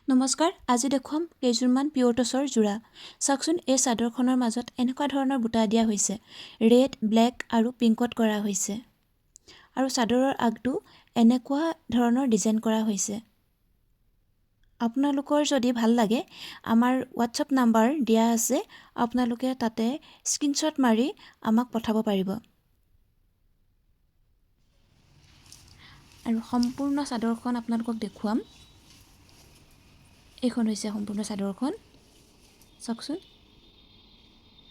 নমস্কাৰ, আজি দেখুৱাম কেইযোৰমান পিয়ৰ টচৰ যোৰা। চাওকচোন, এই চাদৰখনৰ মাজত এনেকুৱা ধৰণৰ বুটা দিয়া হৈছে। ৰেড, ব্লেক আৰু পিংকত কৰা হৈছে। আৰু চাদৰৰ আগটো এনেকুৱা ধৰণৰ ডিজাইন কৰা হৈছে। আপোনালোকৰ যদি ভাল লাগে, আমাৰ হোৱাটছআপ নাম্বাৰ দিয়া আছে। আপোনালোকে তাতে স্ক্ৰীনশ্বট মাৰি আমাক পঠাব পাৰিব। আৰু সম্পূৰ্ণ চাদৰখন আপোনালোকক দেখুৱাম। এইখন হৈছে সম্পূৰ্ণ চাদৰখন। চাওকচোন,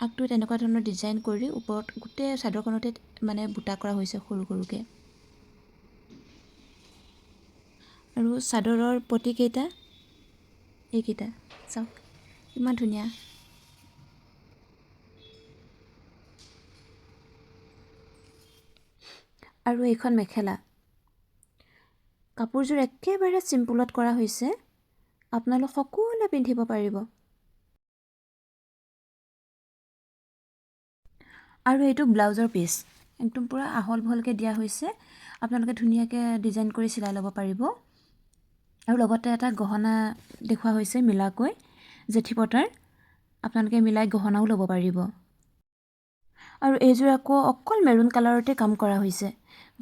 আগটোত এনেকুৱা ধৰণৰ ডিজাইন কৰি ওপৰত গোটেই চাদৰখনতে বুটা কৰা হৈছে সৰু সৰুকৈ। আৰু চাদৰৰ পটিকেইটা এইকেইটা চাওক, ইমান ধুনীয়া। আৰু এইখন মেখেলা। কাপোৰযোৰ একেবাৰে চিম্পুলত কৰা হৈছে। আপোনালোক সকলোৱে পিন্ধিব পাৰিব। আৰু এইটো ব্লাউজৰ পিচ, একদম পূৰা আহল বহলকৈ দিয়া হৈছে। আপোনালোকে ধুনীয়াকৈ ডিজাইন কৰি চিলাই ল'ব পাৰিব। আৰু লগতে এটা গহনা দেখুওৱা হৈছে মিলাকৈ, জেঠী পতাৰ। আপোনালোকে মিলাই গহনাও ল'ব পাৰিব। আৰু এইযোৰ আকৌ অকল মেৰুণ কালাৰতে কাম কৰা হৈছে।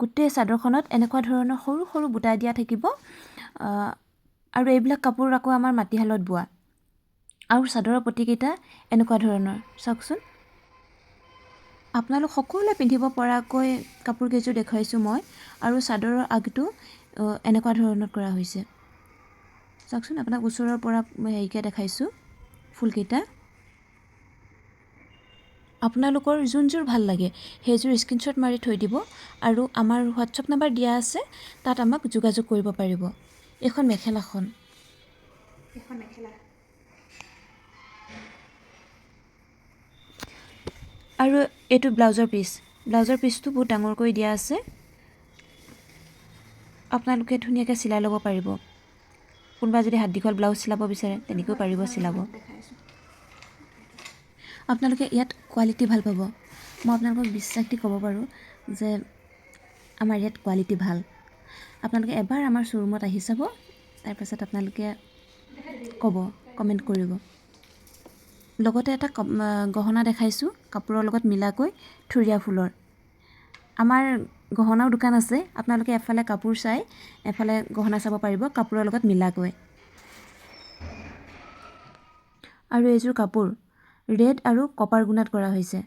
গোটেই চাদৰখনত এনেকুৱা ধৰণৰ সৰু সৰু বুটা দিয়া থাকিব। আৰু এইবিলাক কাপোৰ আকৌ আমাৰ মাটিশালত বোৱা। আৰু চাদৰৰ পটিকেইটা এনেকুৱা ধৰণৰ, চাওকচোন। আপোনালোক সকলোৱে পিন্ধিব পৰাকৈ কাপোৰ কেইযোৰ দেখুৱাইছোঁ মই। আৰু চাদৰৰ আগটো এনেকুৱা ধৰণৰ কৰা হৈছে। চাওকচোন, আপোনাক ওচৰৰ পৰা হেৰিকৈ দেখাইছোঁ ফুলকেইটা। আপোনালোকৰ যোনযোৰ ভাল লাগে সেইযোৰ স্ক্ৰীনশ্বট মাৰি থৈ দিব। আৰু আমাৰ হোৱাটছআপ নাম্বাৰ দিয়া আছে, তাত আমাক যোগাযোগ কৰিব পাৰিব। এইখন মেখেলাখন। আৰু এইটো ব্লাউজৰ পিচ। ব্লাউজৰ পিচটো বহুত ডাঙৰকৈ দিয়া আছে। আপোনালোকে ধুনীয়াকৈ চিলাই ল'ব পাৰিব। কোনোবা যদি হাত দীঘল ব্লাউজ চিলাব বিচাৰে তেনেকৈও পাৰিব চিলাব। আপোনালোকে ইয়াত কোৱালিটি ভাল পাব। মই আপোনালোকক বিশ্বাস দি ক'ব পাৰোঁ যে আমাৰ ইয়াত কোৱালিটি ভাল। আপোনালোকে এবাৰ আমাৰ শ্ব'ৰুমত আহি চাব, তাৰপাছত আপোনালোকে কমেণ্ট কৰিব। লগতে এটা গহনা দেখাইছোঁ কাপোৰৰ লগত মিলাকৈ, থুৰীয়া ফুলৰ। আমাৰ গহনাও দোকান আছে। আপোনালোকে এফালে কাপোৰ চাই এফালে গহনা চাব পাৰিব কাপোৰৰ লগত মিলাকৈ। আৰু এইযোৰ কাপোৰ ৰেড আৰু কপাৰ গুণাত কৰা হৈছে।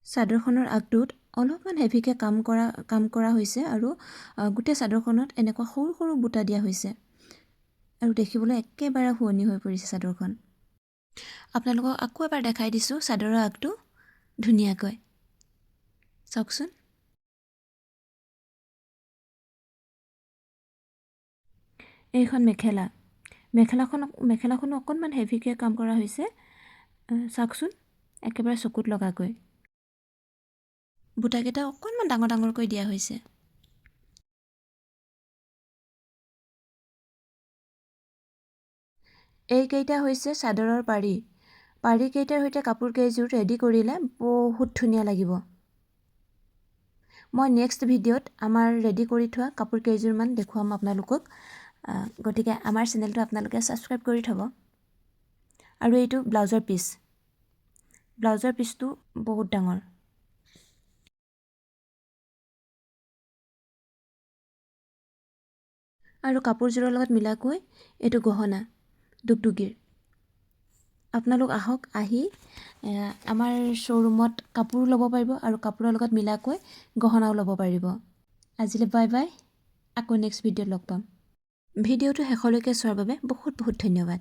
চাদৰখনৰ আগটোত অলপমান হেভিকৈ কাম কৰা হৈছে। আৰু গোটেই চাদৰখনত এনেকুৱা সৰু সৰু বুটা দিয়া হৈছে। আৰু দেখিবলৈ একেবাৰে শুৱনি হৈ পৰিছে চাদৰখন। আপোনালোকক আকৌ এবাৰ দেখাই দিছোঁ চাদৰৰ আগটো ধুনীয়াকৈ। চাওকচোন। এইখন মেখেলাখনো অকণমান হেভিকৈ কাম কৰা হৈছে। চাওকচোন, একেবাৰে চকুত লগাকৈ। বুটাকেইটা অকণমান ডাঙৰ ডাঙৰকৈ দিয়া হৈছে। এইকেইটা হৈছে চাদৰৰ পাৰি। পাৰিকেইটাৰ সৈতে কাপোৰ কেইযোৰ ৰেডি কৰিলে বহুত ধুনীয়া লাগিব। মই নেক্সট ভিডিঅ'ত আমাৰ ৰেডি কৰি থোৱা কাপোৰ কেইযোৰমান দেখুৱাম আপোনালোকক। গতিকে আমাৰ চেনেলটো আপোনালোকে ছাবস্ক্ৰাইব কৰি থ'ব। আৰু এইটো ব্লাউজৰ পিচ। ব্লাউজৰ পিচটো বহুত ডাঙৰ। আৰু কাপোৰযোৰৰ লগত মিলাকৈ এইটো গহনা দুগদুগীৰ। আপোনালোক আহক, আহি আমাৰ শ্ব'ৰুমত কাপোৰো ল'ব পাৰিব আৰু কাপোৰৰ লগত মিলাকৈ গহনাও ল'ব পাৰিব। আজিলৈ বাই বাই। আকৌ নেক্সট ভিডিঅ'ত লগ পাম। ভিডিঅ'টো শেষলৈকে চোৱাৰ বাবে বহুত বহুত ধন্যবাদ।